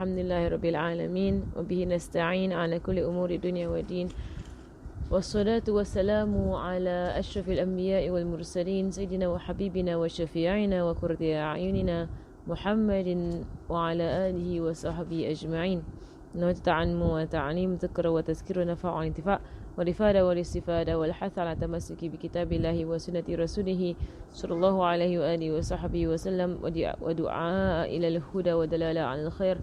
الحمد لله رب العالمين وبه نستعين على كل أمور الدنيا والدين والصلاة والسلام على أشرف الأنبياء والمرسلين سيدنا وحبيبنا وشفيعنا وقرة أعيننا محمد وعلى آله وصحبه أجمعين نوة تعلم وتعليم ذكر وتذكير ونفع وانتفاع والإفادة والاستفادة والحث على التمسك بكتاب الله وسنة رسوله صلى الله عليه وآله وصحبه وسلم ودعاء إلى الهدى ودلالة على الخير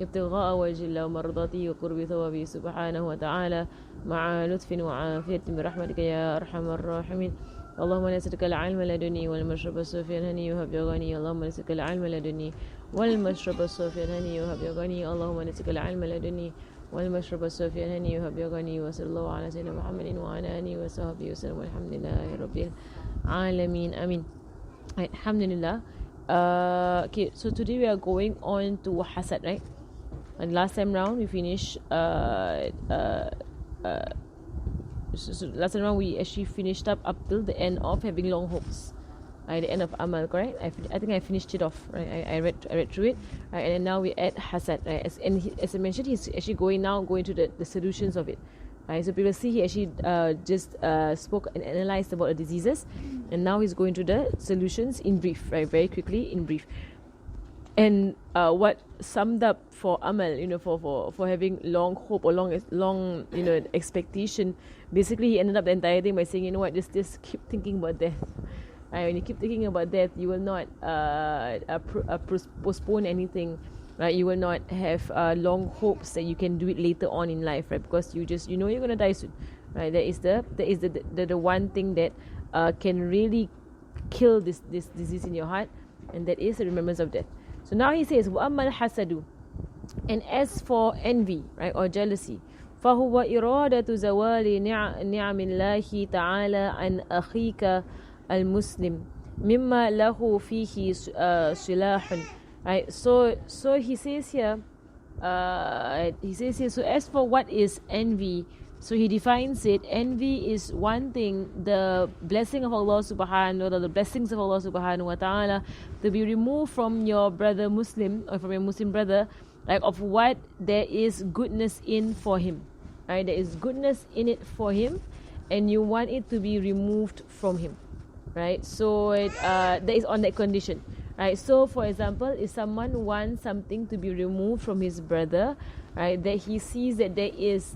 ابتغاء وجه الله ومرضاته وقرب ثوابه سبحانه وتعالى مع لطف وعافية برحمتك يا أرحم الراحمين. اللهم نسألك العلم لدني والمشرب الصوفي الهني وهب يغني. اللهم نسألك العلم لدني والمشرب الصوفي الهني وهب يغني. اللهم نسألك العلم لدني والمشرب الصوفي الهني وهب يغني. وصلى الله على سيدنا محمد وعلى آله وصحبه وسلم والحمد لله رب العالمين. Amin. Alhamdulillah. Okay, so today we are going on to hasad, right? And last time round we finished so last time round we actually finished up till the end of having long hopes, right? The end of amal, correct? I think I finished it off, right? I read through it, right? And then now we add hasad, right? As I mentioned, he's actually going to the solutions of it, right? So previously he actually just spoke and analyzed about the diseases, and now he's going to the solutions in brief, right? Very quickly in brief. And what summed up for amal, for having long hope or long expectation, basically he ended up the entire thing by saying, you know what, just keep thinking about death. Right? When you keep thinking about death, you will not postpone anything, right? You will not have long hopes that you can do it later on in life, right? Because you know you're gonna die soon, right? That is the one thing that can really kill this disease in your heart, and that is the remembrance of death. So now he says, وَأَمَّا الْحَسَدُ, and as for envy, right, or jealousy, فَهُوَ إِرَادَةُ زَوَالِ نِعَمِ اللَّهِ تَعَالَى عَنْ أَخِيكَ الْمُسْلِمِ مِمَّا لَهُ فِيهِ صِلَاحٌ. Right, so he says here, so as for what is envy, so he defines it. Envy is one thing, the blessing of Allah subhanahu wa ta'ala, the blessings of Allah subhanahu wa ta'ala, to be removed from your brother Muslim, or from your Muslim brother, like of what there is goodness in for him. Right? There is goodness in it for him, and you want it to be removed from him. Right? So that is on that condition. Right? So for example, if someone wants something to be removed from his brother, right, that he sees that there is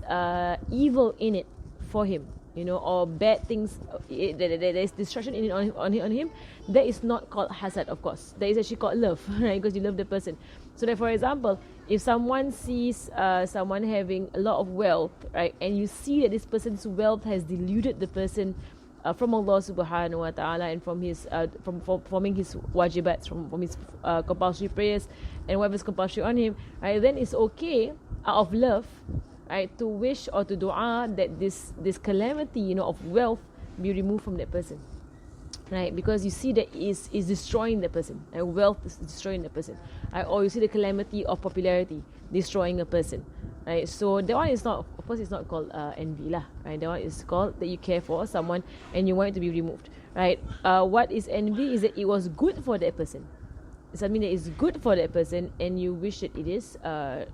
evil in it for him, or bad things, there is destruction in it on him, that is not called hasad, of course. That is actually called love, right? Because you love the person. So that, for example, if someone sees someone having a lot of wealth, right, and you see that this person's wealth has deluded the person from Allah subhanahu wa ta'ala, and from his from performing his wajibats, from his compulsory prayers and whatever is compulsory on him, right, then it's okay out of love, right, to wish or to dua that this calamity, of wealth be removed from that person, right? Because you see that is destroying the person, and wealth is destroying the person, right? Or you see the calamity of popularity destroying a person, right? So that one is not, of course, it's not called envy lah, right? That one is called that you care for someone and you want it to be removed, right? What is envy is that it was good for that person, something that is good for that person, and you wish that it is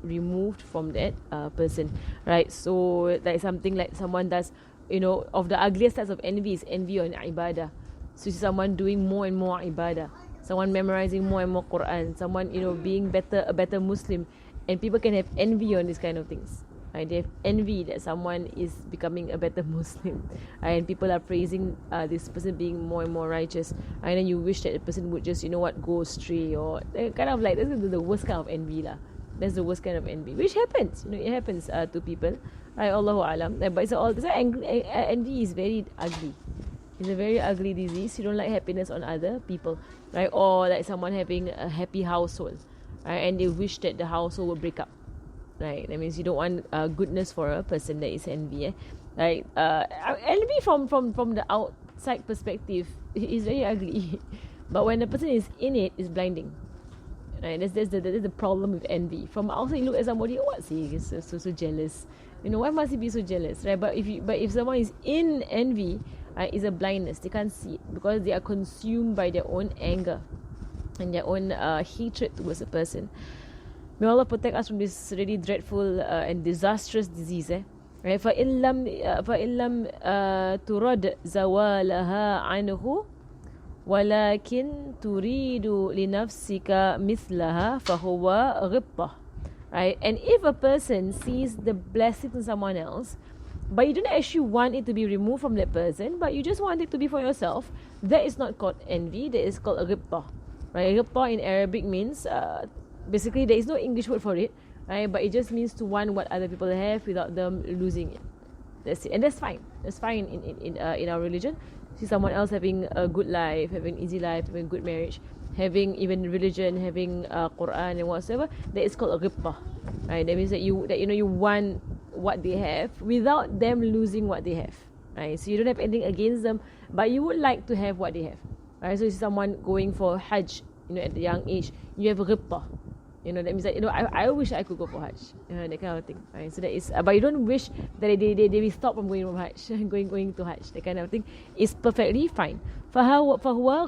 removed from that person, right? So like something like someone does, of the ugliest types of envy is envy on ibadah. So you see someone doing more and more ibadah, someone memorizing more and more Quran, someone being a better Muslim, and people can have envy on these kind of things. Right? They have envy that someone is becoming a better Muslim, right? And people are praising this person being more and more righteous, right? And then you wish that the person would just, go astray, or kind of like, this is the worst kind of envy lah. That's the worst kind of envy, which happens, it happens to people, right? Allahu alam. But it's all, envy is very ugly. It's a very ugly disease. You don't like happiness on other people, right? Or like someone having a happy household, right? And they wish that the household would break up. Right, that means you don't want goodness for a person. That is envy, right? Envy from the outside perspective is very ugly, but when the person is in it, it's blinding. Right, that's the problem with envy. From outside, you look at somebody, what's he? He's so jealous. Why must he be so jealous, right? But if someone is in envy, it's a blindness. They can't see it because they are consumed by their own anger and their own hatred towards a person. May Allah protect us from this really dreadful and disastrous disease. Right? فَإِن لَمْ تُرَدْ زَوَالَهَا عَنْهُ وَلَكِنْ تُرِيدُ لِنَفْسِكَ مِثْلَهَا فَهُوَ غِبْطَةٌ. Right? And if a person sees the blessing in someone else, but you don't actually want it to be removed from that person, but you just want it to be for yourself, that is not called envy, that is called ghibtah. Right? Ghibtah in Arabic means, basically there is no English word for it, right? But it just means to want what other people have without them losing it. That's it. And that's fine. That's fine in our religion. See someone else having a good life, having easy life, having good marriage, having even religion, having Quran and whatsoever, that is called a ghibtah. Right? That means that you want what they have without them losing what they have. Right? So you don't have anything against them, but you would like to have what they have. Right? So you see someone going for Hajj, at a young age, you have a ghibtah. That means that I wish I could go for Hajj, that kind of thing. Right? So that is, but you don't wish that they will stop from going from Hajj, going to Hajj. That kind of thing is perfectly fine. فهو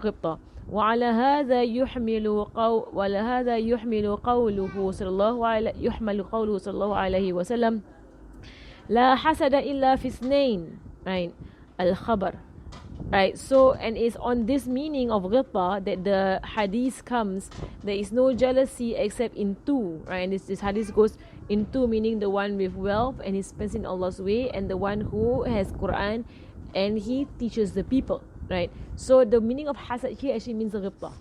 غبطة. وعلى هذا يحمل قوله صلى الله عليه وسلم لا حسد إلا في اثنين. Right? الخبر. Right, so and it's on this meaning of ghibtah that the hadith comes. There is no jealousy except in two, right? And this hadith goes in two, meaning the one with wealth and he spends in Allah's way, and the one who has Quran and he teaches the people, right? So the meaning of hasad here actually means ghibtah.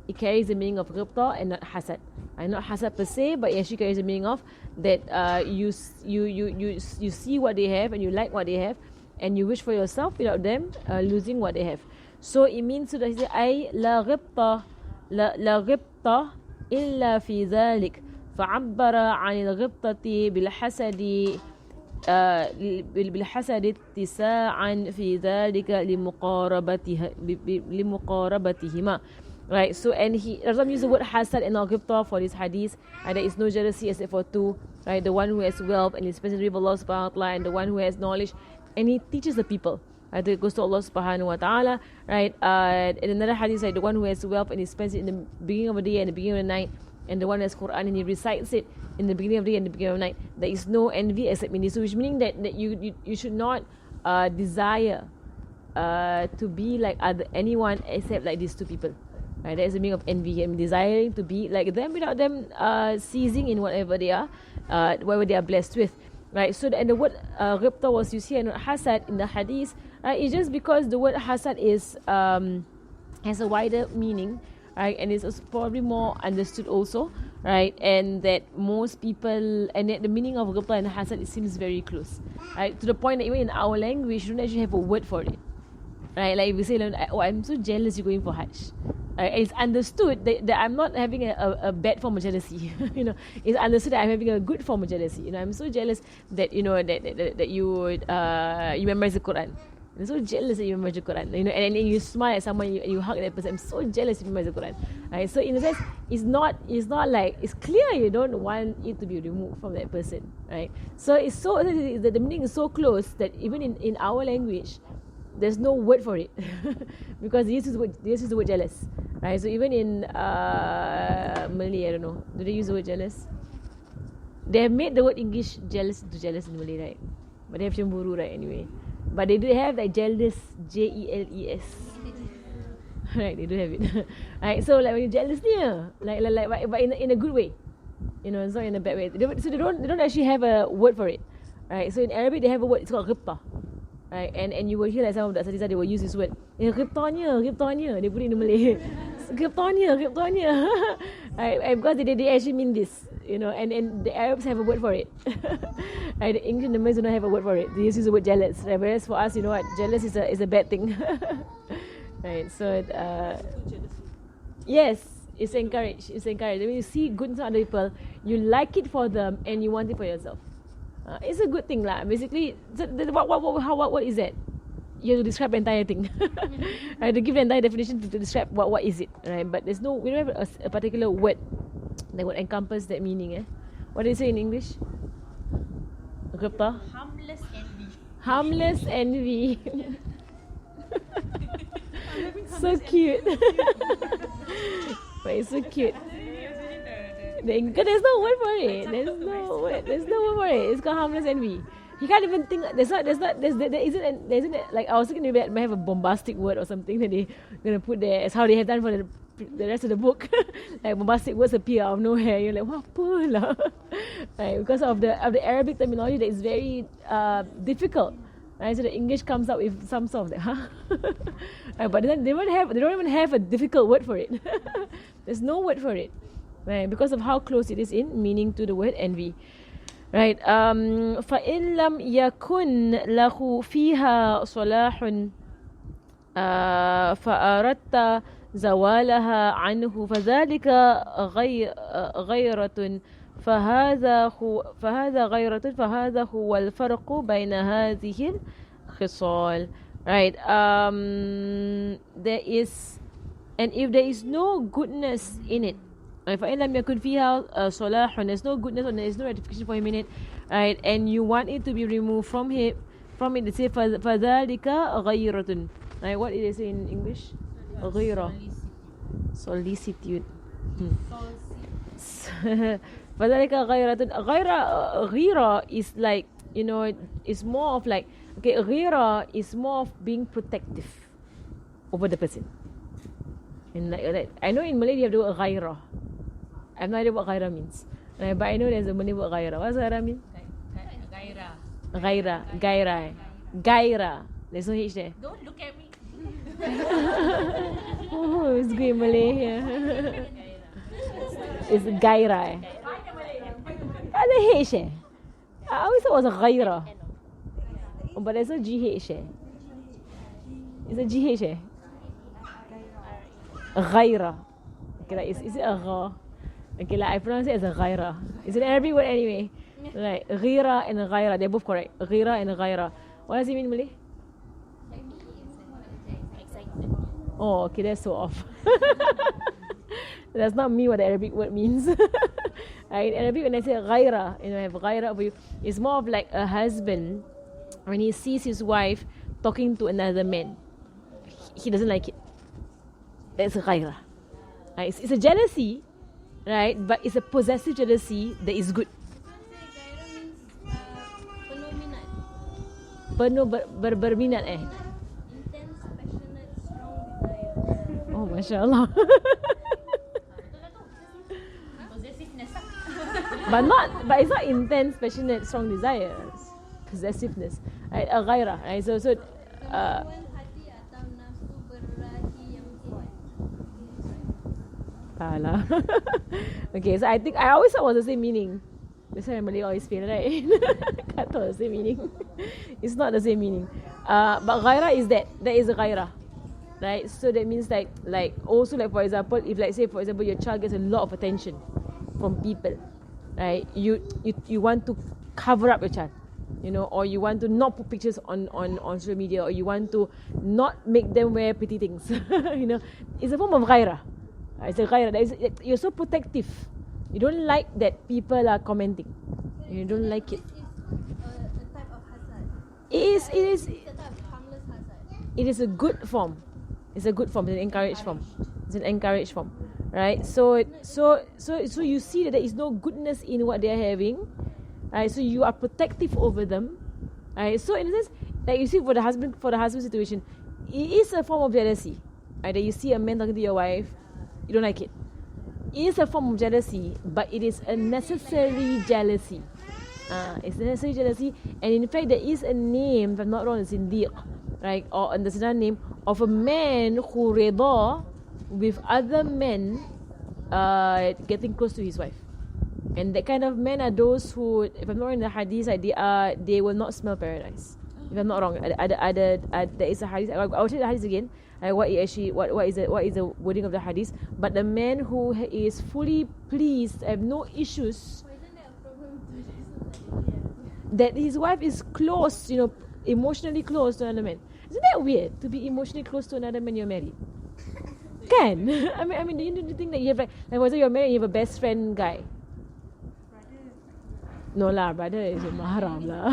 It carries the meaning of ghibtah and not hasad. Not hasad per se, but it actually carries the meaning of that you see what they have and you like what they have, and you wish for yourself without them losing what they have. So it means that he said, أي لا غبطة إلا في ذلك, فعبر عن الغبطة بالحسد اتساعا في ذلك لمقاربتهما. Right, so and he doesn't use the word hasad and al-ghibtah for this hadith, and there is no jealousy except for two, right? The one who has wealth and is present with Allah subhanahu wa ta'ala, and the one who has knowledge and he teaches the people. Right? It goes to Allah subhanahu wa ta'ala, right? In another hadith, like the one who has wealth and he spends it in the beginning of the day and the beginning of the night, and the one who has Quran and he recites it in the beginning of the day and the beginning of the night. There is no envy except in this, so which meaning that you should not desire to be like anyone except like these two people. Right? That is the meaning of envy. I mean, desiring to be like them without them seizing in whatever they are blessed with. Right? So and the word ghibtah was used here and not hasad in the hadith. It's just because the word hasad is has a wider meaning, right? And it's probably more understood also, right? And that most people, and that the meaning of ghibtah and hasad, it seems very close, right? To the point that even in our language, we don't actually have a word for it. Right, like if we say, oh, I'm so jealous you're going for Hajj. It's understood that I'm not having a bad form of jealousy. It's understood that I'm having a good form of jealousy. I'm so jealous that that you memorize the Quran. I'm so jealous that you memorize the Quran. And then you smile at someone, you hug that person. I'm so jealous you memorize the Quran. Right? So in a sense, it's not like it's clear you don't want it to be removed from that person. Right? So it's so the meaning is so close that even in our language, there's no word for it because they use the word jealous, right? So even in Malay, I don't know, do they use the word jealous? They have made the word English jealous into jealous in Malay, right? But they have cemburu, right? Anyway, but they do have like jealous, Jeles, right? They do have it, right? So like when you're jealous, but in a good way, it's not in a bad way. So they don't actually have a word for it, right? So in Arabic they have a word. It's called ghibtah. Right, and you will hear like some of the asatizah, they will use this word. Ghibtahnya. They put it in Malay. Ghibtahnya. Right, because they actually mean this, and the Arabs have a word for it. Right, the English and the Malays do not have a word for it. They use the word jealous. Right, whereas for us, jealous is a bad thing. Right, so yes, it's encouraged. When you see goodness in other people, you like it for them and you want it for yourself. It's a good thing lah. Basically, what is that? You have to describe the entire thing. Right, to give the entire definition to describe what is it, right? But we don't have a particular word that would encompass that meaning. What do you say in English? Ghibtah? Harmless envy. So cute. But it's so cute. There's no word for it. There's no word for it. It's called harmless envy. He can't even think. There isn't like I was thinking maybe it might have a bombastic word or something that they're gonna put there. As how they have done for the rest of the book. Like bombastic words appear out of nowhere. You're like, what lah? Right, because of the Arabic terminology that is very difficult. Right, so the English comes up with some sort of that, right, but then they don't even have a difficult word for it. There's no word for it, right? Because of how close it is in meaning to the word envy. Right. فَإِن لَمْ يَكُنْ لَهُ فِيهَا صَلَاحٌ فَأَرَدْتَ زَوَالَهَا عَنْهُ فَذَلِكَ غَيْرَةٌ فهذا هو الفرق بين هذه الخصال. Right. There is, and if there is no goodness in it, فإن لم يكن فيها صلاح, there's no goodness or there's no rectification for him in it, right, and you want it to be removed from it, they say فذلك غيرة. Right, what did they say in English? غيرة. Solicitude. فذلك غيرة. غيرة is like, you know, it's more of like, okay, غيرة is more of being protective over the person. And like I know in Malay you have the word غيرة. I have no idea what غيرة means, but I know there's a Malay word غيرة. What does غيرة mean? غيرة. There's no H there. Don't look at me. Oh, it's good in Malay here. It's غيرة. Ada H eh? I always thought it was a غيرة. Oh, but there's no GH eh? It's a GH eh? غيرة. Okay, like, is it a gha? Okay, like I pronounce it as a غيرة. It's an Arabic word anyway. Like غيرة and غيرة, they're both correct. غيرة and غيرة. What does it mean in Malay? Excited. Oh, okay, that's so off. That's not me what the Arabic word means. In Arabic, when I say غيرة, you know, I have غيرة for you, it's more of like a husband when he sees his wife talking to another man. He doesn't like it. That's غيرة. Right? It's a jealousy, right? But it's a possessive jealousy that is good. Penuh Berminat eh? Intense, passionate, strong desire. Oh, Masya Allah. Possessiveness. But it's not intense, passionate, strong desires. Possessiveness. Right? غيرة. Right? So Hati atau nafsu berahi yang kuat. Alah. Okay, so I think I always thought it was the same meaning. That's why Malay always fail, right? Can't thought the same meaning. It's not the same meaning. But ghaira is that. That is a ghaira. Right? So that means like also like for example, if like say for example your child gets a lot of attention from people, right? You want to cover up your child, you know, or you want to not put pictures on social media, or you want to not make them wear pretty things. You know, it's a form of ghaira. It's a ghaira. You're so protective. You don't like that people are commenting. You don't like it. This is a type of hasad. It is. It's a type of harmless hasad. It is a good form. It's a good form. It's an encouraged form. It's an encouraged form, right? So you see that there is no goodness in what they are having, right? So you are protective over them, right? So in a sense, like you see for the husband situation, it is a form of jealousy, right? That you see a man talking to your wife, you don't like it. It is a form of jealousy, but it is a necessary jealousy. It's a necessary jealousy, and in fact, there is a name, if I'm not wrong, it's Sindiq, right? Or there's another name of a man who rida with other men getting close to his wife. And that kind of men are those who, if I'm not wrong in the hadith, they will not smell paradise. If I'm not wrong, there is a hadith. I'll check the hadith again. What is the wording of the hadith? But the man who is fully pleased, have no issues, Why isn't there a problem to this? that his wife is close, you know, emotionally close to another man. Isn't that weird to be emotionally close to another man you're married? Can? I mean, do you think that you have like for example, you're married, and you have a best friend guy? No lah, brother is a mahram lah.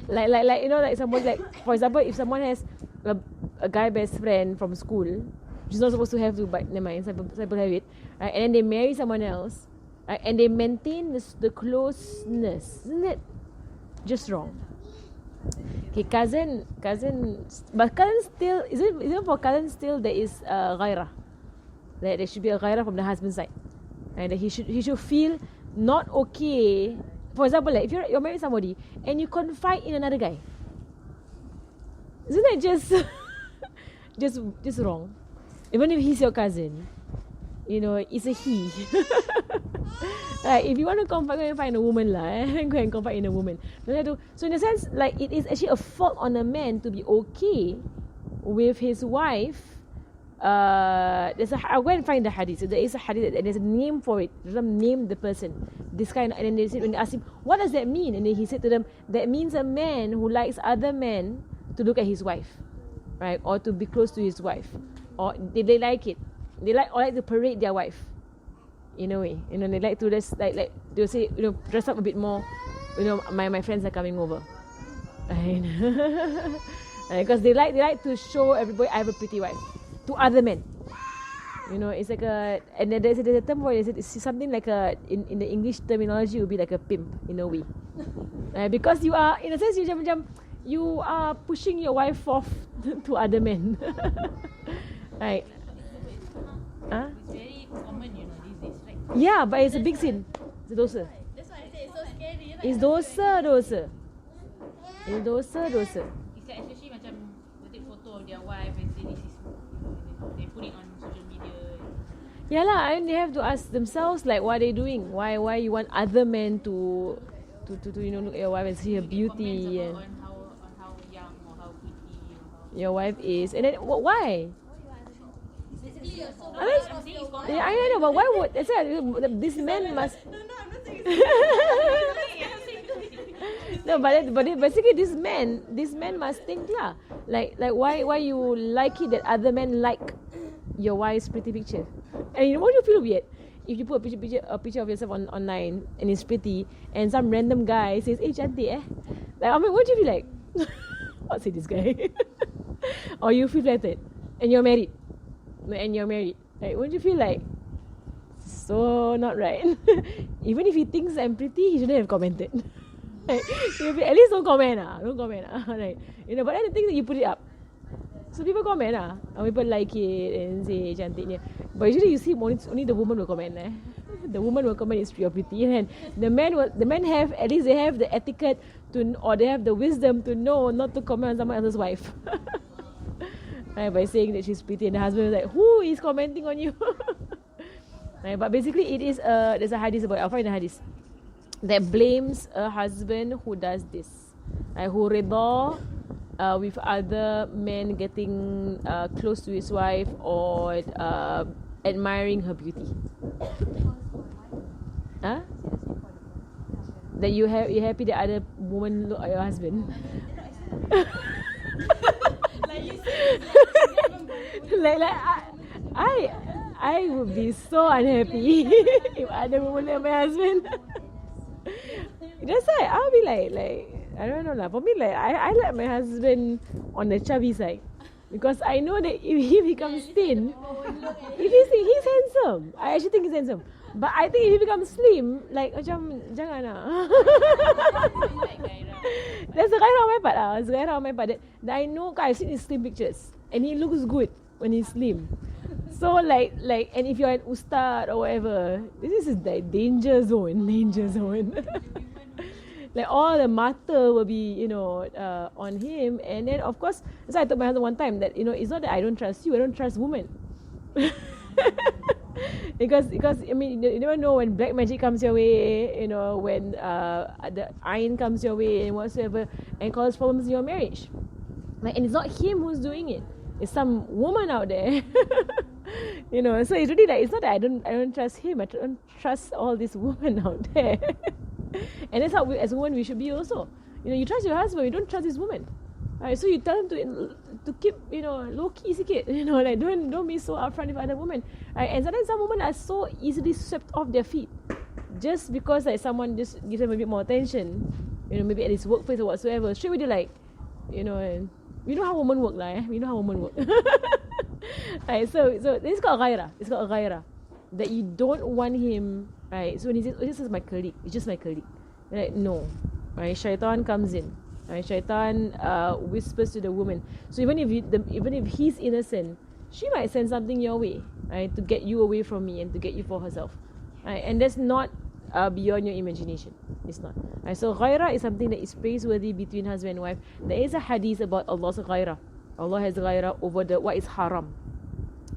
like you know, like someone like for example, if someone has a guy best friend from school, which is not supposed to have to, but never mind, some people have it, right? And then they marry someone else, right? And they maintain the closeness. Isn't it just wrong? Okay, but cousin still, isn't for cousin still there is ghairah. That there should be a ghairah from the husband's side. And that he should feel not okay. For example, like if you're married to somebody and you confide in another guy, isn't that just just wrong? Even if he's your cousin, you know, it's a he. Like if you want to confide, go and find a woman lah. Go and confide in a woman. Don't have to. So in a sense, like it is actually a fault on a man to be okay with his wife. I'll go and find the hadith. So there is a hadith and there's a name for it. Them name the person. This kind, and then they said, when they asked him, what does that mean? And then he said to them, that means a man who likes other men to look at his wife, right? Or to be close to his wife. Or they like it. They like to parade their wife. In a way. You know, they like to just like they'll say, you know, dress up a bit more. You know, my friends are coming over. Right? Because they like to show everybody I have a pretty wife. To other men, you know, it's like and then there's a term for it. It's something like in the English terminology, it would be like a pimp in a way, because you are, in a sense, you are pushing your wife off to other men, right? Huh? It's very common, you know, these days, right? Yeah, but it's a big sin. It's a dosa. That's why I say it's so scary, right? It's dosa. It's dosa. It's like especially macam they take photo of their wife and say this is, they put it on social media. Yeah lah, and they have to ask themselves like, what are they doing? Why you want other men to you know, look at your wife and see her beauty and On how young or how pretty or how. your wife is, and then why? Basically, you're so I mean, proud of your wife. Yeah, I know, but why would that's why this man must No, I'm not saying no, but basically this man must think lah, like why you like it that other men like your wife's pretty picture, and you know, won't you feel weird if you put a picture of yourself online and it's pretty, and some random guy says, "Eh, cantik eh," like I mean, won't you feel like, what's this guy? Or you feel flattered, and you're married, like won't you feel like so not right? Even if he thinks I'm pretty, he shouldn't have commented. Like, at least don't comment right? You know, but then the thing that you put it up, so people comment people like it and say cantiknya. But usually you see only the woman will comment. The woman will comment it's you're pretty, and the men have, at least they have the etiquette to, or they have the wisdom to know not to comment on someone else's wife. Right, by saying that she's pretty, and the husband is like, who is commenting on you? Right, but basically it is there's a hadith about it. I'll find the hadith that blames a husband who does this, who rida with other men getting close to his wife or admiring her beauty. Huh? That you're happy that other woman look at your husband. like you said, like I would be so unhappy if other women look at my husband. That's why I'll be like I don't know lah. For me, like I like my husband on the chubby side, because I know that if he becomes thin, if he's handsome. I actually think he's handsome. But I think if he becomes slim, like macam jangan lah. That's the ghairah on my part lah. That's the ghairah on my part that I know, cause I've seen his slim pictures and he looks good when he's slim. So like and if you're an ustad or whatever, this is like danger zone. Like all the mata will be, you know, on him. And then of course, that's why I told my husband one time that, you know, it's not that I don't trust you, I don't trust women. because I mean, you never know when black magic comes your way, you know, when the iron comes your way and whatsoever, and cause problems in your marriage. Like, and it's not him who's doing it, it's some woman out there. You know, so it's really like, it's not that I don't trust him, I don't trust all these women out there. And that's how we, as women, we should be also. You know, you trust your husband, you don't trust this woman. Right, so you tell him to keep, you know, low key sikit, you know, like don't be so upfront with other women. Right, and sometimes some women are so easily swept off their feet just because like someone just gives them a bit more attention, you know, maybe at his workplace or whatsoever. Straight away they're like, you know, and we know how women work lah. We know how women work. Right, so this is called ghairah. It's called ghairah, that you don't want him, right? So when he says, oh, this is my colleague, it's just my colleague. You're like, no, right? Shaitan comes in, right? Shaitan whispers to the woman. So even if he's innocent, she might send something your way, right, to get you away from me and to get you for herself, right? And that's not beyond your imagination. It's not. Right? So ghaira is something that is praiseworthy between husband and wife. There is a hadith about Allah's ghaira. Allah has ghaira over what is haram,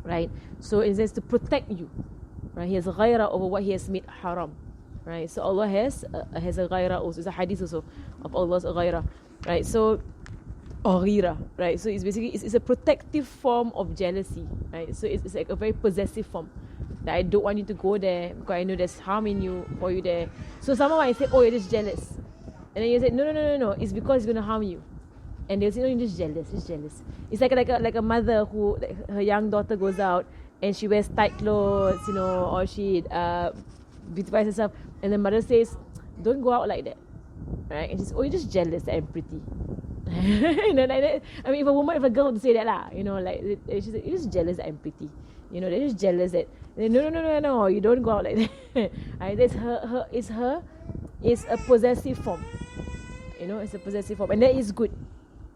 right? So it says to protect you, right? He has ghaira over what He has made haram, right? So Allah has a ghaira also. It's a hadith also of Allah's ghaira, right? So or ghira, right? So it's basically it's a protective form of jealousy, right? So it's like a very possessive form. That I don't want you to go there because I know there's harm in you for you there. So someone might say, oh, you're just jealous. And then you say, no, it's because it's going to harm you. And they'll say, no, you're just jealous, It's like a mother who, like, her young daughter goes out and she wears tight clothes, or she beautifies herself. And the mother says, don't go out like that. Right? And she's, oh, you're just jealous that I'm pretty. Like that. I mean, if a girl would say that lah, like she said, you're just jealous that I'm pretty. They're just jealous that no, you don't go out like that. Right? That's it's a possessive form. It's a possessive form, and that is good,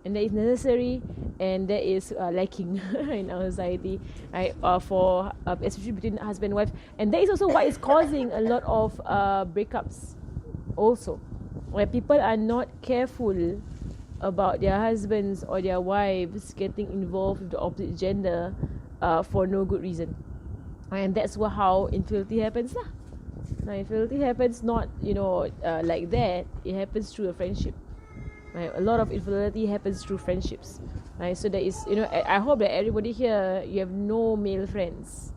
and that is necessary, and that is lacking in our society, right? For especially between husband and wife, and that is also what is causing a lot of breakups, also, where people are not careful about their husbands or their wives getting involved with the opposite gender for no good reason. And that's how infidelity happens lah. Now infidelity happens not like that. It happens through a friendship, right? A lot of infidelity happens through friendships, right? So there is, I hope that everybody here, you have no male friends.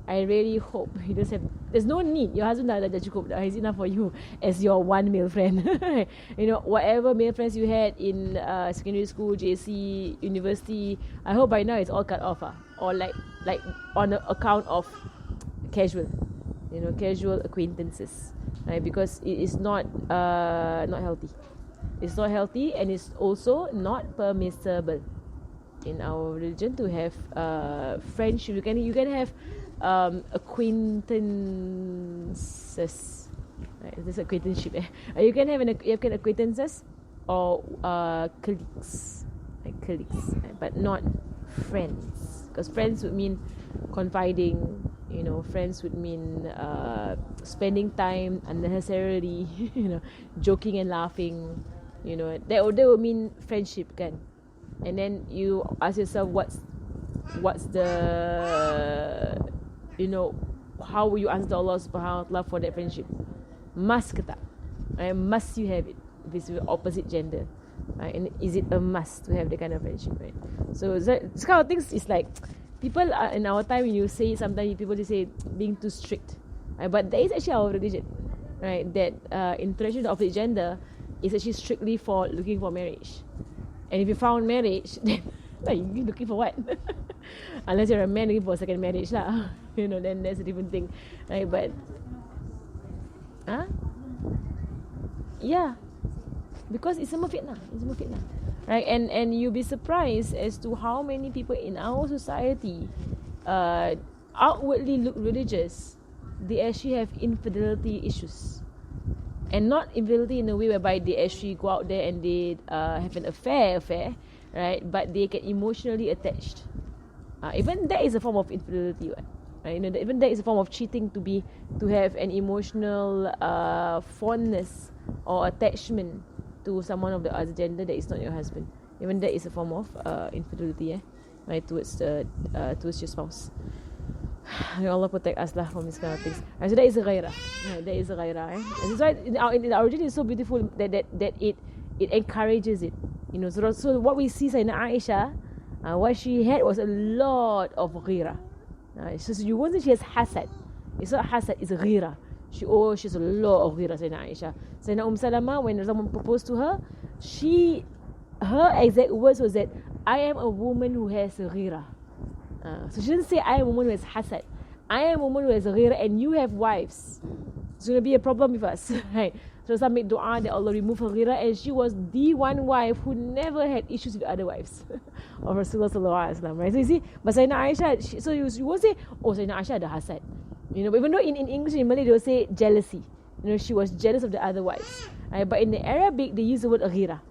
I really hope you just have. There's no need. Your husband dah cukup dah. He's enough for you as your one male friend. Whatever male friends you had in secondary school, JC, university, I hope by now it's all cut off, or like on the account of casual acquaintances, right? Because it is not healthy. It's not healthy, and it's also not permissible in our religion to have friendship. You can have acquaintances, right? This acquaintanceship. You can have acquaintances or colleagues, but not friends. Because friends would mean confiding. Friends would mean spending time unnecessarily. Joking and laughing. That would mean friendship, kan? And then you ask yourself, what's the how will you answer Allah subhanahu wa ta'ala for that friendship? Must ke tak? Right? Must you have it if it's with opposite gender? Right? And is it a must to have that kind of friendship? Right? So this kind of things is like, people are, in our time, when you say sometimes people just say being too strict, right? But that is actually our religion, right? That interaction of opposite gender is actually strictly for looking for marriage. And if you found marriage, then you looking for what? Unless you're a man looking for a second marriage lah. Then that's a different thing, right? But yeah, because it's a fitnah, right? And you'll be surprised as to how many people in our society outwardly look religious. They actually have infidelity issues, and not infidelity in a way whereby they actually go out there and they have an affair, right? But they get emotionally attached. Even that is a form of infidelity, right? Even that is a form of cheating, to have an emotional fondness or attachment to someone of the other gender that is not your husband. Even that is a form of infidelity, right? Towards your spouse. May Allah protect us lah from these kind of things. So that is a ghairah. That is a ghairah. And that's why in our religion is so beautiful that it encourages it. So what we see Sayyidina Aisha, what she had was a lot of ghairah. So you won't say she has hasad. It's not hasad, it's ghairah. She has a lot of ghairah, Sayyidina Aisha. Sayyidina Salama, when someone proposed to her, her exact words was that, I am a woman who has ghairah. So she didn't say, I am a woman who has hasad. I am a woman who has ghairah, and you have wives. It's going to be a problem with us, right? So some made dua that Allah remove her ghairah, and she was the one wife who never had issues with other wives of Rasulullah sallallahu alaihi wasallam, right? So you see, but Sayyidina Aisha, so you won't say, oh, Sayyidina Aisha ada hasad. You know, even though in English, in Malay, they will say jealousy. You know, she was jealous of the other wives. But in the Arabic, they use the word ghira.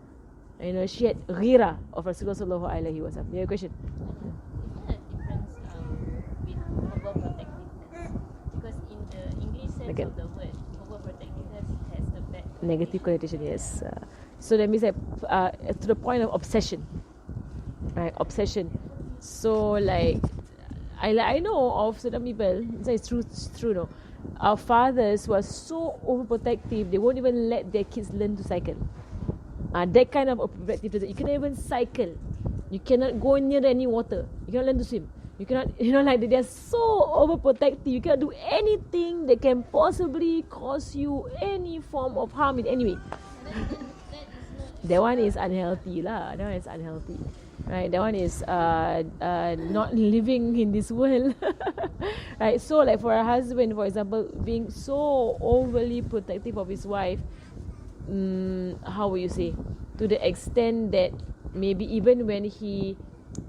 You know, she had ghira of Rasulullah sallallahu alaihi wasallam. You have a question? Is there a difference with overprotectiveness? Because in the English sense Okay. of the word, overprotectiveness has a bad Negative connotation, yes. So that means that to the point of obsession, right? Obsession. So like, I know of certain people. It's true, no. Our fathers were so overprotective; they won't even let their kids learn to cycle. That kind of overprotective. You cannot even cycle. You cannot go near any water. You cannot learn to swim. You cannot, you know, like they're so overprotective. You cannot do anything that can possibly cause you any form of harm in any way. That one is unhealthy lah. That one is unhealthy, right? That one is not living in this world, right? So like for a husband, for example, being so overly protective of his wife, how would you say? To the extent that maybe even when he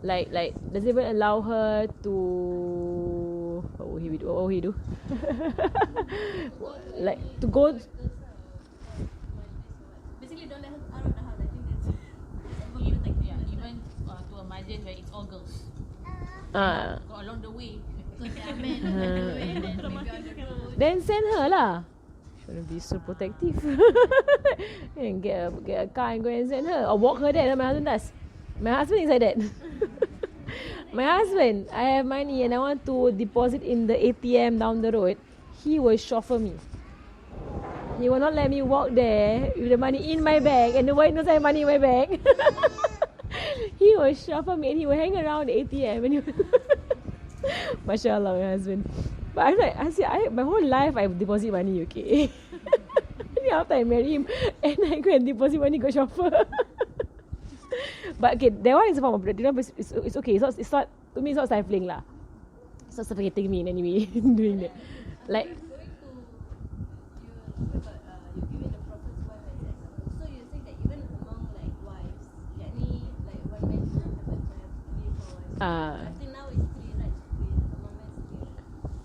like doesn't even allow her to, what will he do? Like to go. Basically, don't let her out of the house. I think that's Yeah, even to a margin where it's all girls. Ah. Go along the way. Then send her lah. Shouldn't be so protective. And get a car and go and send her, or walk her there. My husband does. My husband is like that. My husband, I have money and I want to deposit in the ATM down the road. He will chauffeur me. He will not let me walk there with the money in my bag and nobody knows I have money in my bag. He will chauffeur me and he will hang around the ATM and he will MashaAllah, my husband. But I'm like, my whole life I've deposit money, okay? Then after I marry him and I go and deposit money, go chauffeur. But okay, that one is a form of protective. It's okay. It's not to me. It's not stifling lah. It's not suffocating me in any way doing that. Like, going to you giving the Prophet's wife as example. So you think that even among like wives, yakni like one man have 3 or 4 wives. I think now it's 3, right? Among men it's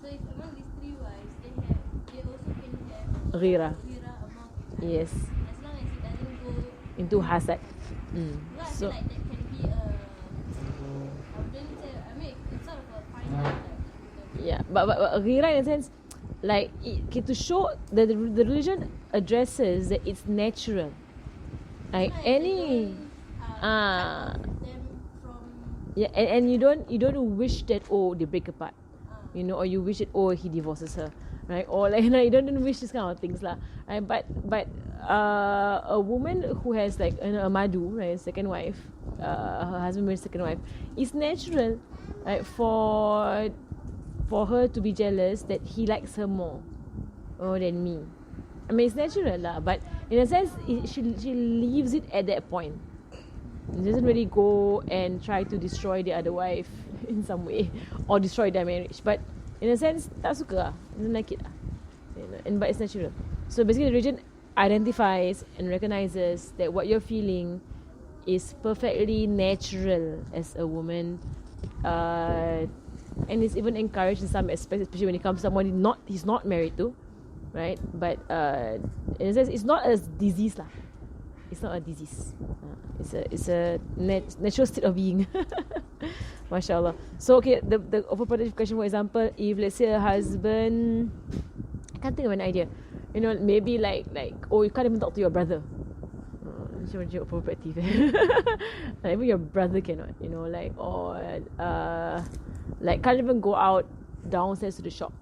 3. So if among these 3 wives, they also can have ghira. ghira among each other. Yes. As long as it doesn't go. Into hasad. Because I feel like that can be I wouldn't say. I mean, it's sort of a fine line. Yeah, but ghira in a sense, like to show that the religion addresses that it's natural. Like any them from yeah, and you don't wish that they break apart, you know, or you wish that he divorces her, right? Or like, you don't wish this kind of things lah. Right? But a woman who has like a madu, right, second wife, her husband married second wife, it's natural, right, for her to be jealous that he likes her more than me. I mean, it's natural lah, but in a sense, she leaves it at that point. It doesn't really go and try to destroy the other wife in some way or destroy their marriage. But in a sense, tak suka lah. Doesn't like it lah. But it's natural. So basically, the religion identifies and recognizes that what you're feeling is perfectly natural as a woman, and it's even encouraged in some aspects, especially when it comes to someone he's not married to, right? But in a sense, it's not a disease lah. It's not a disease. It's a natural state of being. MashaAllah. So okay, the overprotective question, for example, if let's say a husband, I can't think of an idea. You know, maybe like you can't even talk to your brother. You're overprotective. Like even your brother cannot. You know, like like can't even go out downstairs to the shop.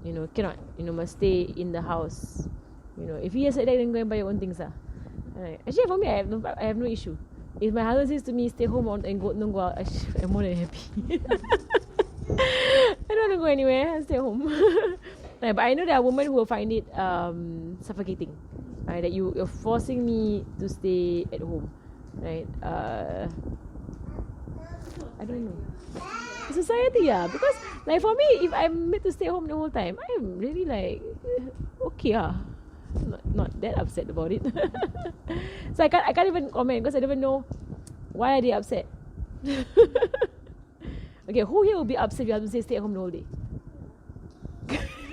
You know, cannot. You know, must stay in the house. You know, if he has like that, then go and buy your own things lah. Right. Actually, for me, I have no issue. If my husband says to me, stay home and don't go out, I'm more than happy. I don't want to go anywhere. I stay home. Right, but I know there are women who will find it suffocating. Right, that you're forcing me to stay at home. Right. I don't know. Society, yeah. Because like for me, if I'm made to stay home the whole time, I'm really like okay not that upset about it. So I can't even comment because I don't even know why are they upset. Okay, who here will be upset if you have to say stay at home the whole day?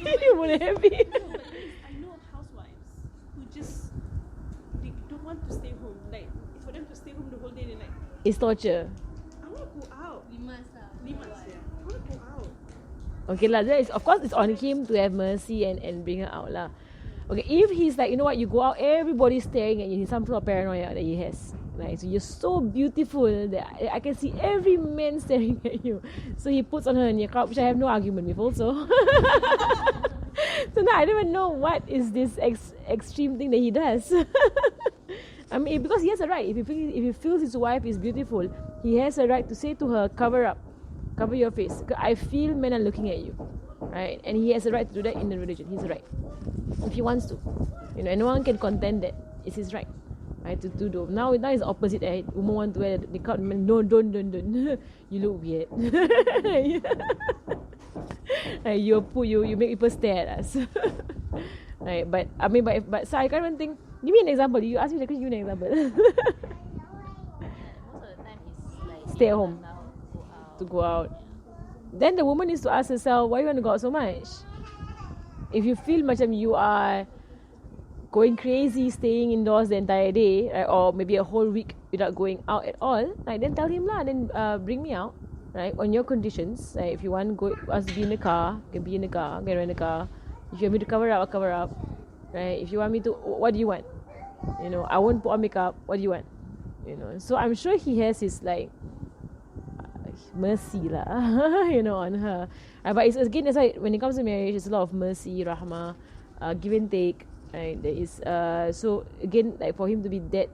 You boleh happy. No, but I know housewives who just they don't want to stay home. Like for them to stay home the whole day, they're like, It's torture. I want to go out. Limas lah. Limas, yeah. I want to go out. Okay lah, that is, of course it's on him to have mercy and bring her out lah. Okay, if he's like, you know what, you go out, everybody's staring at you, he's some sort of paranoia that he has. Like, so you're so beautiful that I can see every man staring at you. So he puts on her niqab, which I have no argument with also. So now I don't even know what is this extreme thing that he does. I mean, because he has a right. If he feels his wife is beautiful, he has a right to say to her, cover up, cover your face. I feel men are looking at you, right? And he has a right to do that in the religion. He's right if he wants to. You know, and no one can contend that it's his right. Right, to do. Now it's opposite. Women want to wear the niqab. No, don't. You look weird. You make people stare at us. Right, but I mean, but so I can't even think. Give me an example. You ask me the question. Give me an example. Most of the time is like Stay at home. Go out. To go out. Then the woman needs to ask herself, why you want to go out so much? If you feel macam you are going crazy, staying indoors the entire day, right, or maybe a whole week without going out at all, right, then tell him lah, then bring me out, right, on your conditions. Right, if you want go us to be in the car, can be in the car, can rent a car. If you want me to cover up, I'll cover up. Right, if you want me to, what do you want? You know, I won't put on makeup. What do you want? You know, so I'm sure he has his like mercy lah, you know, on her. But it's, again, that's why when it comes to marriage, it's a lot of mercy, rahmah, give and take. Right, there is so again, like for him to be that,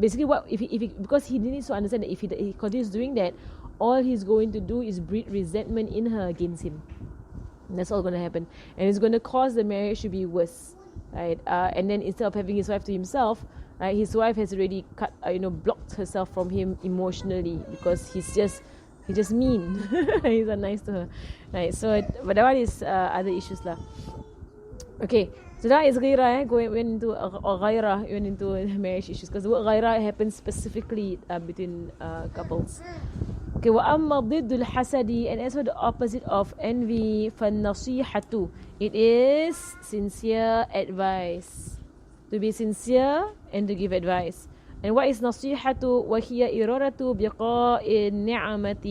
basically what if he because he needs to understand that if he continues doing that, all he's going to do is breed resentment in her against him. And that's all going to happen, and it's going to cause the marriage to be worse, right? And then instead of having his wife to himself, right, his wife has already cut, blocked herself from him emotionally because he's just mean. He's not nice to her, right? So, but that one is other issues lah. Okay. So that is ghairah, went into ghairah, went into marriage issues, because the word ghairah happens specifically between couples. Okay, وَأَمَّا ضِدُّ الْحَسَدِ, and as for the opposite of envy, فَالنَّصِيحَةُ, it is sincere advice. To be sincere and to give advice. And what is نصيحة? وهي إرادة بقاء نعمة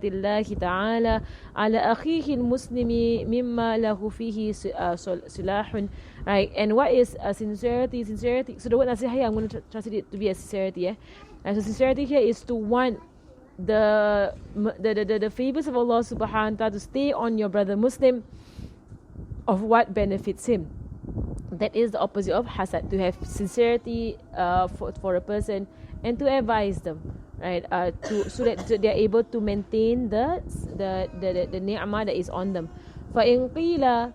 الله تعالى على أخيه المسلم مما له فيه صلاح. Right, and what is sincerity? Sincerity. So the word nasiha, I'm going to translate it to be a sincerity. And so sincerity here is to want the favors of Allah subhanahu wa ta'ala to stay on your brother Muslim of what benefits him. That is the opposite of hasad, to have sincerity for a person and to advise them, right? So that they are able to maintain the ni'mah that is on them. فَإِنْ قِيلَ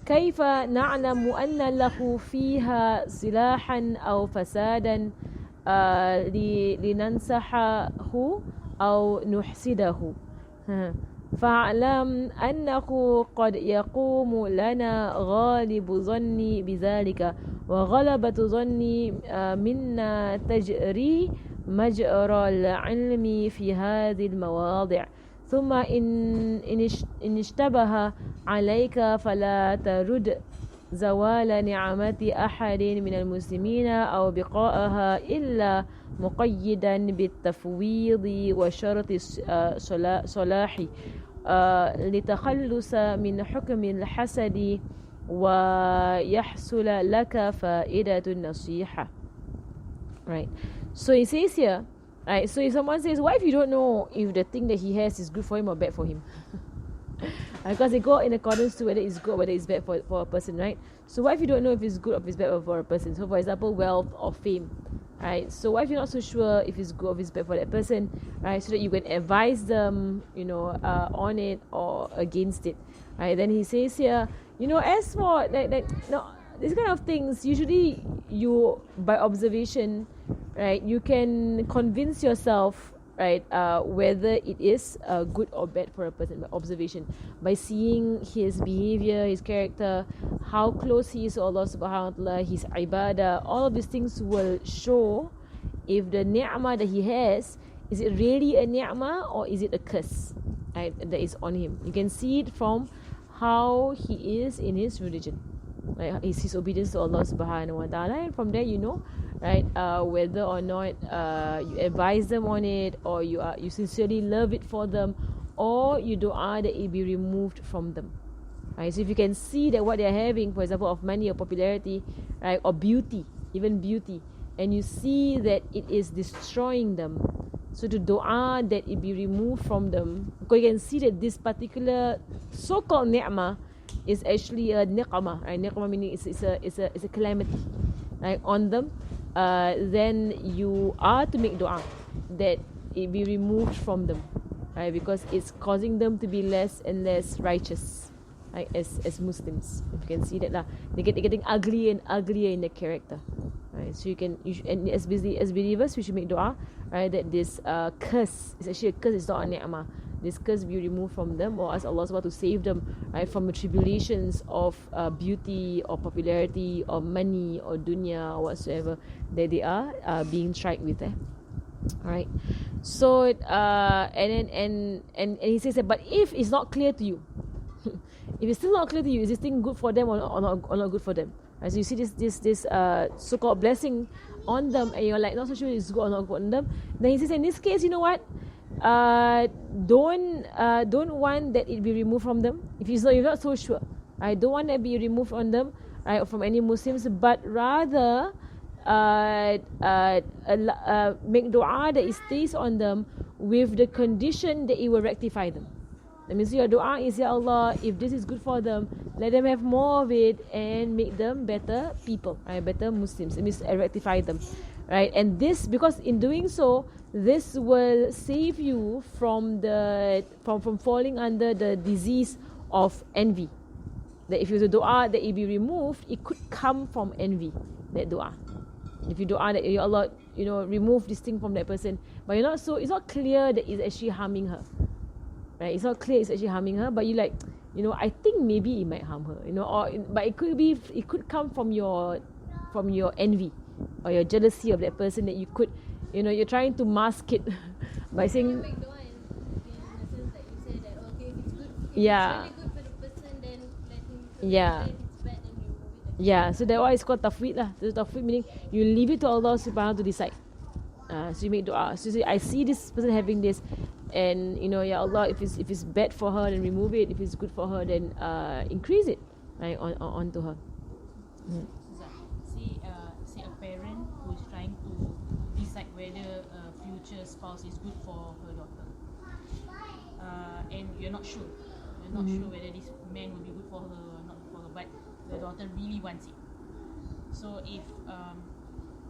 كَيْفَ نَعْلَمُ أَنَّ لَهُ فِيهَا صِلَاحًا أَوْ فَسَادًا لِنَنْصَحَهُ أَوْ نُحْسِدَهُ فاعلم أنه قد يقوم لنا غالب ظني بذلك وغلبة ظني منا تجري مجرى العلم في هذه المواضع ثم إن اشتبه عليك فلا ترد زوال نعمة أحد من المسلمين أو بقاءها إلا مقيدا بالتفويض وشرط صلاح لتخلص من حكم الحسد ويحصل لك فائدة النصيحة. Right, so it says here, right, so if someone says, what if you don't know if the thing that he has is good for him or bad for him? Because they go in accordance to whether it's good or whether it's bad for a person, right? So what if you don't know if it's good or if it's bad for a person? So for example, wealth or fame, right? So what if you're not so sure if it's good or if it's bad for that person, right? So that you can advise them, on it or against it, right? Then he says here, as for these kind of things, usually you, by observation, right, you can convince yourself, right, whether it is good or bad for a person by observation, by seeing his behavior, his character, how close he is to Allah subhanahu wa ta'ala, his ibadah. All of these things will show if the ni'mah that he has, is it really a ni'mah or is it a curse, right, that is on him. You can see it from how he is in his religion, right? Is his obedience to Allah subhanahu wa ta'ala, and from there you know, right, whether or not you advise them on it, or you sincerely love it for them, or you dua that it be removed from them. Right? So if you can see that what they're having, for example, of money or popularity, right, or beauty, even beauty, and you see that it is destroying them, so to dua that it be removed from them, because you can see that this particular so-called ni'mah is actually a niqmah, right? Niqmah meaning it's a calamity, right, on them. Then you are to make dua that it be removed from them, right? Because it's causing them to be less and less righteous, right? As Muslims, if you can see that lah, they're getting uglier and uglier in their character, right? So and as believers, we should make dua, right, that this curse is actually a curse. It's not a ni'mah. This curse be removed from them, or ask Allah subhanahu to save them, right, from the tribulations of beauty or popularity or money or dunya or whatsoever that they are being tried with. Right. So and he says that, but if it's not clear to you, if it's still not clear to you, is this thing good for them or not good for them? Right, so you see this so-called blessing on them, and you're like not so sure it's good or not good on them. Then he says, in this case, you know what? Don't want that it be removed from them. If you're not so sure, I don't want that be removed on them, right, from any Muslims, but rather make dua that it stays on them with the condition that it will rectify them. That means your dua is, Ya Allah, if this is good for them, let them have more of it and make them better people, right? Better Muslims. It means rectify them, right? And this, because in doing so, this will save you from falling under the disease of envy. That if you do dua that it be removed, it could come from envy. That dua. If you dua that, Ya Allah, remove this thing from that person, but it's not clear that it's actually harming her. Right, it's not clear it's actually harming her, but I think maybe it might harm her, but it could come from your envy or your jealousy of that person, that you could, you're trying to mask it by saying, you make dua in the sense that you say that, okay, if it's good, if yeah, it's really good for the person, then let him, yeah, if it's bad, then you remove it. yeah. So that one is called tafwid lah. So tafwid meaning you leave it to Allah subhanahu to decide. So you make dua. So you say, I see this person having this, and Ya Allah, if it's bad for her, then remove it. If it's good for her, then increase it, right, onto her. See a parent who is trying to decide whether a future spouse is good for her daughter, and you're not sure. You're not sure whether this man will be good for her or not for her, but the daughter really wants it. So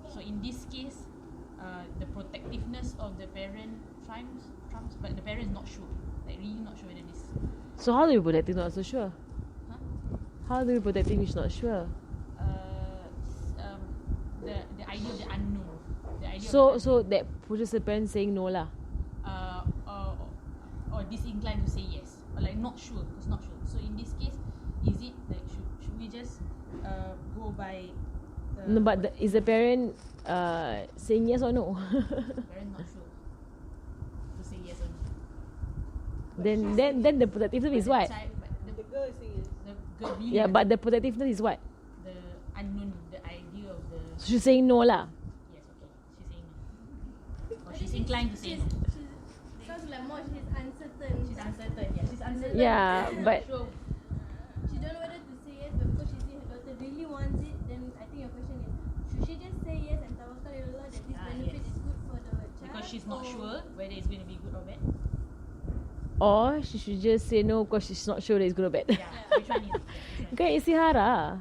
so in this case, the protectiveness of the parent trumps, but the parent is not sure, like really not sure whether this. So how do you protect it? Not so sure. Huh? How do you protect it? Which not sure. The idea of the unknown. The idea So that pushes the parent saying no lah. Or disinclined to say yes, or like not sure, because not sure. So in this case, is it like should we just go by? No, but is the parent saying yes or no? Parent not sure to say yes or no. Then the protectiveness is what? The girl is saying yes. The girl really Yeah, but the protectiveness is what? the unknown, the idea of the So she's saying no lah. yes, okay, she's saying no, or she's inclined to say no. Sounds like more she's uncertain. She's uncertain. Yeah, she's uncertain. Yeah, She's not but sure. She don't know whether to say yes, but because she see her daughter really wants it, then I think your question is, should she just say yes and tawakkal ya Allah that this benefit yes. is good for the child? Because she's not or- sure whether it's going to be good or bad. or she should just say no because she's not sure that it's good or bad. Yeah, which one is it? Yeah, which one? Kan istihara. Oh,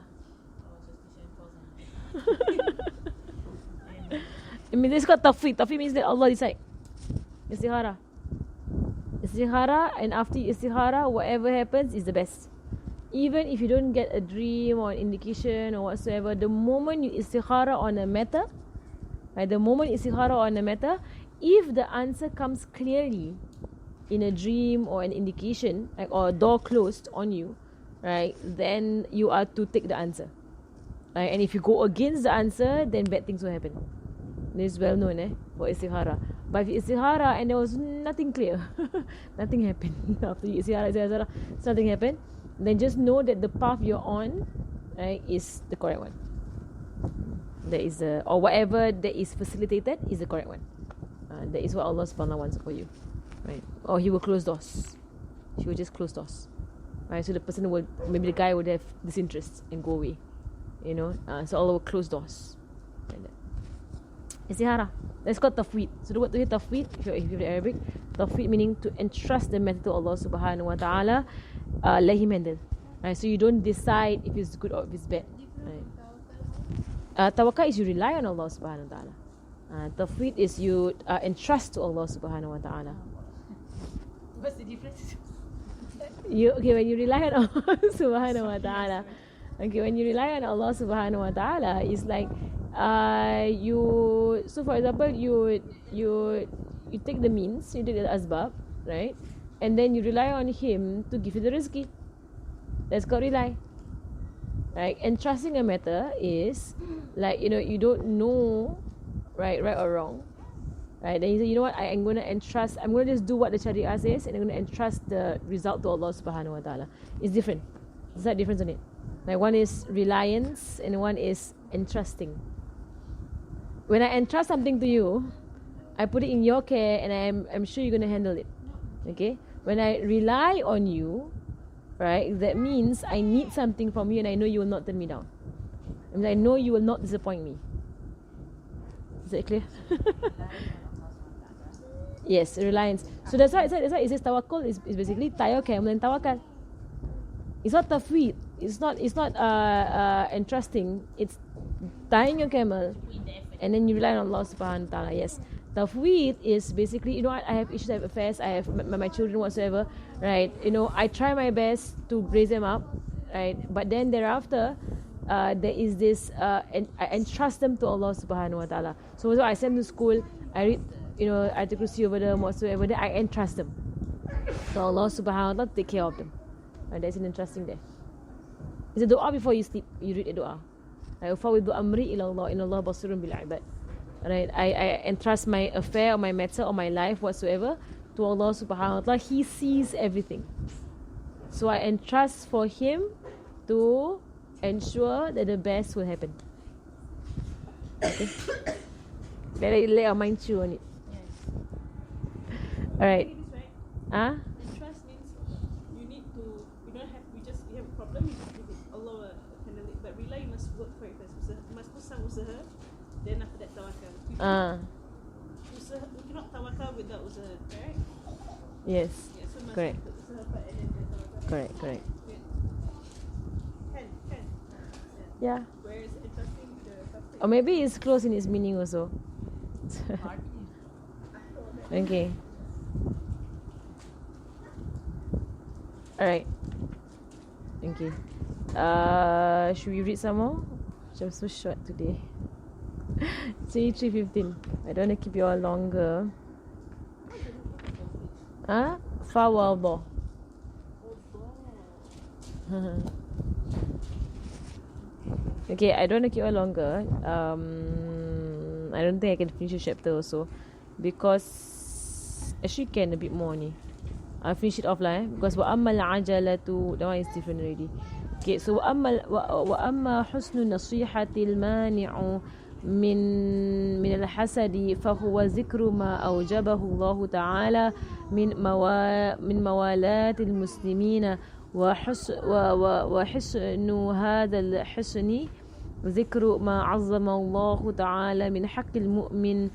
suspicion falls on and I mean, it's called tafwid. Tafwid means that Allah decide. Istihara. Istihara, and after istihara, whatever happens is the best. Even if you don't get a dream or an indication or whatsoever, the moment you istihara on a matter, right, the moment istihara on a matter, if the answer comes clearly in a dream or an indication, like, or a door closed on you, right, then you are to take the answer. Right? And if you go against the answer, then bad things will happen. This is well known for istihara. But if istihara and there was nothing clear, nothing happened after you istihara, nothing happened, then just know that the path you're on, right, is the correct one. That is or whatever that is facilitated is the correct one. That is what Allah subhanahu wa ta'ala wants for you, right? Or He will close doors. He will just close doors, right? So the person will, maybe the guy would have disinterest and go away, you know. So Allah will close doors like that. Istihara, that's called tafweed. So the word to hear tafweed, if you have Arabic, tafweed meaning to entrust the matter to Allah subhanahu wa ta'ala, let Him handle, right? So you don't decide if it's good or if it's bad, right? Tawakkul is you rely on Allah subhanahu wa ta'ala. Tafweed is you entrust to Allah subhanahu wa ta'ala. What's the difference? When you rely on Allah subhanahu wa ta'ala, when you rely on Allah subhanahu wa ta'ala, it's like so for example, you take the means, you take the asbab, right? And then you rely on Him to give you the rizki. That's called rely, right? And trusting a matter is like, you don't know right or wrong, right? Then you say, you know what, I'm going to entrust, I'm going to just do what the Sharia says, and I'm going to entrust the result to Allah subhanahu wa ta'ala. It's different. There's that difference on it. Like one is reliance and one is entrusting. When I entrust something to you, I put it in your care and I'm sure you're going to handle it. Okay? When I rely on you, right, that means I need something from you and I know you will not turn me down. I mean, I know you will not disappoint me. Is that clear? Yes, reliance. So that's why it says tawakkul is basically tayo camel and tawakal. It's not tafweed. It's not entrusting. It's tying your camel and then you rely on Allah subhanahu wa ta'ala. Yes. Tafweed is basically, I have issues, I have affairs, I have my children whatsoever, right? I try my best to raise them up, right? But then thereafter, there is this, and I entrust them to Allah subhanahu wa ta'ala. So I send them to school, I read, Ayatul Kursi over them whatsoever, then I entrust them. So Allah subhanahu wa ta'ala take care of them. Right, that's an entrusting there. It's a dua before you sleep, you read a dua. Ufawidu amri ila Allah, inna Allah basirun bil ibad. Right, I entrust my affair or my matter or my life whatsoever to Allah subhanahu wa ta'ala. He sees everything. So I entrust for Him to ensure that the best will happen. Okay? Let our mind chew on it. Alright. Huh? Trust means you have a problem, you just leave it. Allah will handle it. But rely, you must work for it first. You must put some usaha, then after that tawakal. We cannot tawakal without usaha, right? Yes. Yeah, so must Correct. put usaha part and then tawakal. Correct. Can. Yeah. Whereas entrusting the tafsir. Or maybe it's close in its meaning also. Okay. Alright. Okay. Should we read some more? I'm so short today. It's 3:15. I don't want to keep you all longer. Fawallah. Okay, I don't want to keep you all longer. I don't think I can finish the chapter also, because actually can a bit more ni. I'll finish it off lah, because وَأَمَّا الْعَجَلَةُ, that one is different already. Okay, so وَأَمَّا حُسْنُ النَّصِيحَةِ الْمَانِعُ من الحسد فهو ذكر ما أوجبه الله تعالى من موالاة المسلمين وحسن هذا الحسن ذكر ما عظم الله تعالى من حق المؤمن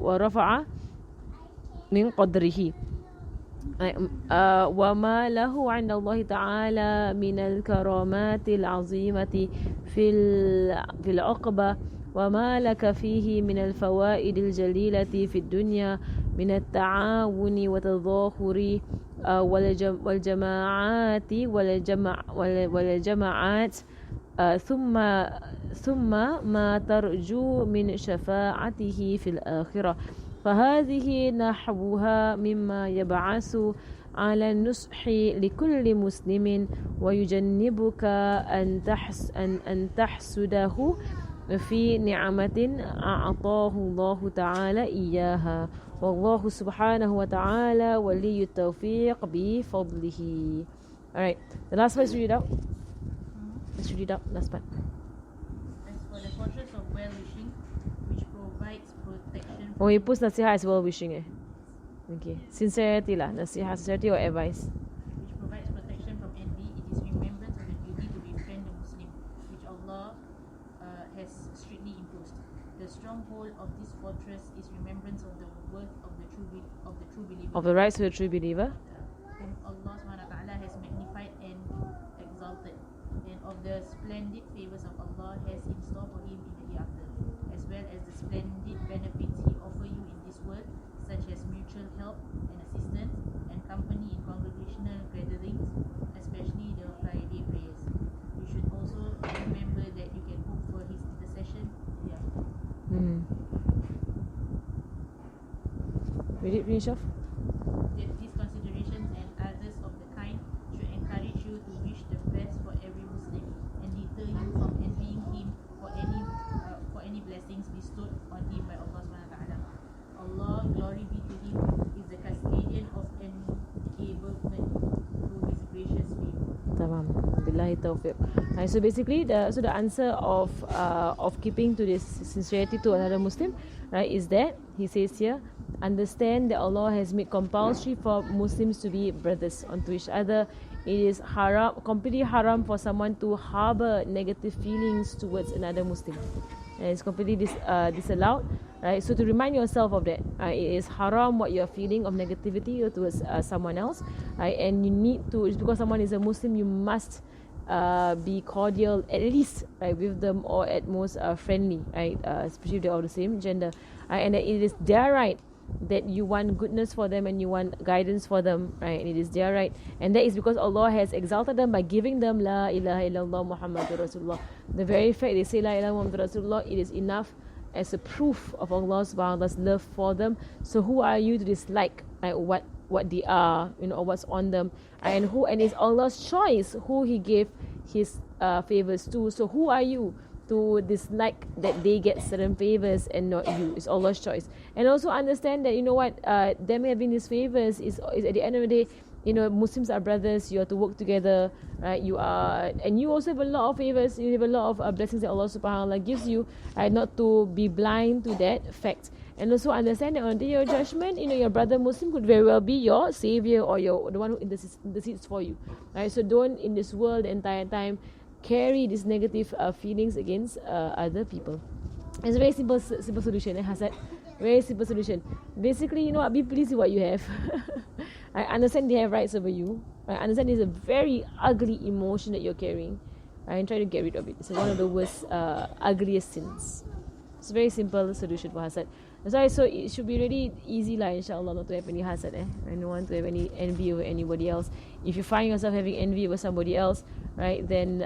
ورفع من قدره وما له عند الله تعالى من الكرامات العظيمة في العقبة وما لك فيه من الفوائد الجليلة في الدنيا من التعاون والتظاهر والجماعات ثم ما ترجو من شفاعته في الآخرة فهذه نحوها مما يبعث على النصح لكل مسلم ويجنبك أن تحسده في نعمة أعطاه الله تعالى إياها والله سبحانه وتعالى ولي التوفيق بفضله. Alright, the last one, let's read it out. Let's read it out, last part. As for the fortress of well-wishing, which provides protection Oh, he puts nasihat as well-wishing Okay, sincerity lah, nasihat, sincerity or advice. which provides protection from envy, it is remembrance of the duty to befriend the Muslim, which Allah has strictly imposed. The stronghold of this fortress is remembrance of the worth of the true believer, Of the rights of the true believer. whom Allah subhanahu wa ta'ala has magnified and exalted, and of the splendid favors of Allah has in store for him in the hereafter, as well as the splendid benefits he offer you in this world, such as mutual help and assistance, and company in congregational gatherings, especially the Friday prayers. You should also remember that you can hope for his intercession hereafter. Read it, finish off. These considerations and others of the kind should encourage you to wish the best for every Muslim and deter you from envying him for any blessings bestowed on him by Allah subhanahu wa ta'ala. Allah, glory be to him, is the custodian of enablement through his gracious favor. Tamam. Billahi tawfiq. So basically, the answer of keeping to this sincerity to another Muslim, right, is that he says here, understand that Allah has made compulsory for Muslims to be brothers unto each other. It is haram, completely haram for someone to harbor negative feelings towards another Muslim. And it's completely disallowed, right? So to remind yourself of that, it is haram what you are feeling of negativity towards someone else, right? And you need to, just because someone is a Muslim, you must be cordial at least, right, with them, or at most friendly, right? Especially if they are of the same gender, and that it is their right that you want goodness for them and you want guidance for them, right? And it is their right, and that is because Allah has exalted them by giving them La ilaha illallah Muhammadur Rasulullah. The very fact they say La ilaha Muhammadur Rasulullah, it is enough as a proof of Allah subhanahu wa ta'ala's love for them. So who are you to dislike, right, what they are, or what's on them, and it's Allah's choice who He gave His favors to. So who are you to dislike that they get certain favors and not you? It's Allah's choice. And also understand that them having these favors is at the end of the day, Muslims are brothers. You have to work together, right? And you also have a lot of favors. You have a lot of blessings that Allah subhanahu wa ta'ala gives you, right? Not to be blind to that fact. And also understand that on the day of judgment, your brother Muslim could very well be your savior or the one who intercedes for you, right? So don't in this world the entire time carry these negative feelings against other people. It's a very simple solution, Hasad. Very simple solution. Basically, be pleased with what you have. I understand they have rights over you. I understand it's a very ugly emotion that you're carrying. And try to get rid of it. It's one of the worst, ugliest sins. It's a very simple solution for hasad. So it should be really easy, inshallah, not to have any hasad. I don't want to have any envy over anybody else. If you find yourself having envy over somebody else, right, then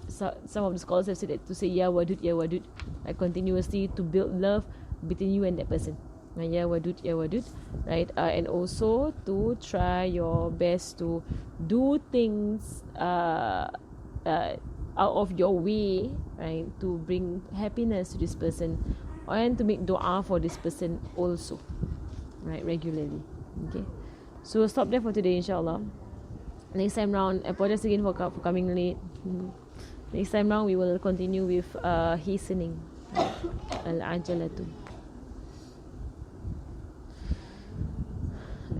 some of the scholars have said that to say ya wadud, like continuously to build love between you and that person. Ya wadud, right? And also to try your best to do things out of your way, right, to bring happiness to this person, and to make dua for this person also, right, regularly. Okay, so we'll stop there for today, inshallah. Next time round, apologize again for coming late. Next time round, we will continue with hastening, al-ajalatu.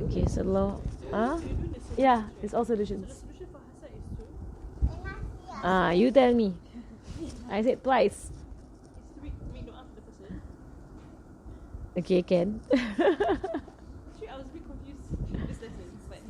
Okay, so yeah, it's all solutions. You tell me. I said twice. Okay, can. Actually, I was a bit confused this lesson, but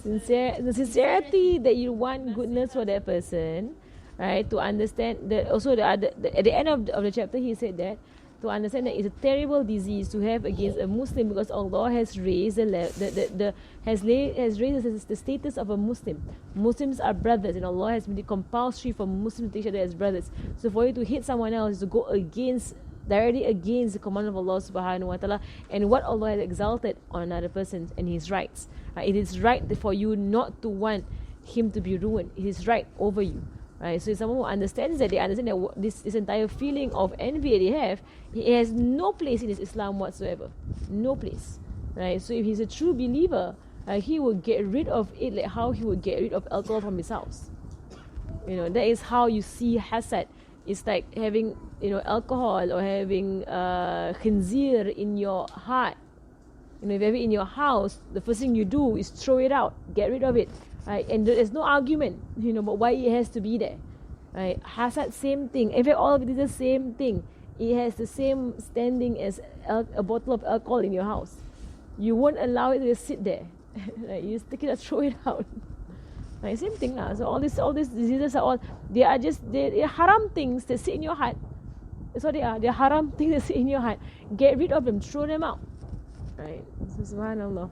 The sincerity that you want goodness for that person, right? To understand that also at the end of the chapter, he said that to understand that it's a terrible disease to have against a Muslim, because Allah has raised has raised the status of a Muslim. Muslims are brothers, and Allah has made it compulsory for Muslims to take each other as brothers. So for you to hate someone else is to go directly against the command of Allah subhanahu wa ta'ala and what Allah has exalted on another person and his rights. It is right for you not to want him to be ruined. It is right over you. Right? So if someone who understands that, they understand that this entire feeling of envy that they have, it has no place in his Islam whatsoever. No place. Right? So if he's a true believer, he will get rid of it like how he would get rid of alcohol from his house. That is how you see hasad. It's like having, alcohol or having khinzir in your heart. If you have it in your house, the first thing you do is throw it out, get rid of it. Right? And there's no argument, about why it has to be there. Right? Hasad, same thing. In fact, all of it is the same thing. It has the same standing as a bottle of alcohol in your house. You won't allow it to just sit there. Right? You just take it and throw it out. Right? Same thing lah. So all these diseases are they're haram things that sit in your heart. That's what they are. They're haram things that sit in your heart. Get rid of them. Throw them out. Right? So, subhanallah.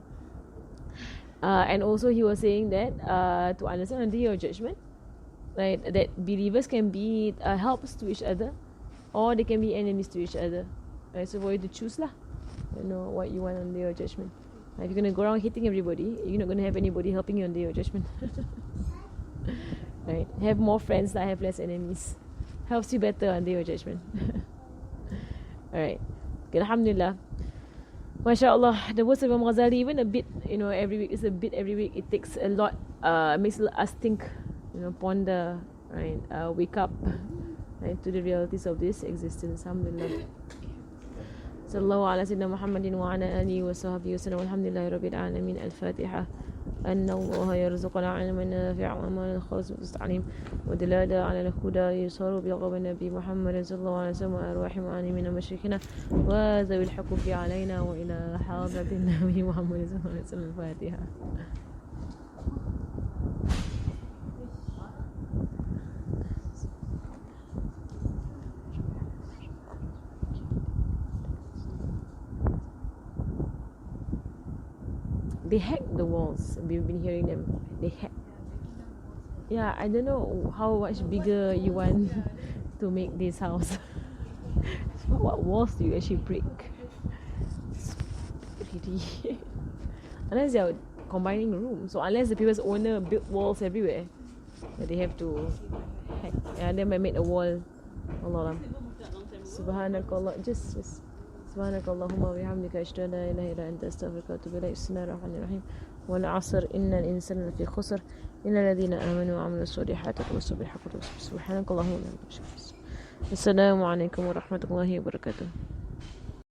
And also he was saying that to understand on the day of judgment, right, that believers can be helps to each other, or they can be enemies to each other. Right? So for you to choose lah, what you want on the day of judgment. If you're going to go around hitting everybody, you're not going to have anybody helping you on the day of judgment. Right? Have more friends that have less enemies. Helps you better on the day of judgment. Alright. Okay, alhamdulillah. MashaAllah, the words of Imam Ghazali, even a bit, every week, it's a bit every week. It takes a lot, makes us think, ponder, right? Wake up, right, to the realities of this existence. Alhamdulillah. Sallallahu ala sayyidina Muhammadin wa ala alihi wa sahbihi wa sallam. Alhamdulillahi rabbil alamin. Al-Fatiha. أن الله يرزقنا علما نافعا وعملا خالصا مستعلم ودلالة على الهدى يصار بلغة النبي محمد صلى الله عليه وسلم وأرواح معلمين مشركنا وذوي الحقوق علينا وإلى حضرة النبي محمد صلى الله عليه وسلم. الفاتحة. They hacked the walls. We've been hearing them. They hacked. Yeah, I don't know how much bigger you want to make this house. What walls do you actually break? Really? Unless they're combining rooms. So unless the previous owner built walls everywhere, they have to hack. Yeah, then I made a wall. Allah. Subhanakallah. Just. سبحانك اللهم وبحمدك أشهد أن لا إله إلا أنت أستغفرك وأتوب إليك. بسم الله الرحمن الرحيم. والعصر إن الإنسان لفي خسر إلا الذين آمنوا وعملوا الصالحات وتواصوا بالحق وتواصوا بالصبر. سبحانك اللهم وبحمدك. السلام عليكم ورحمة الله وبركاته.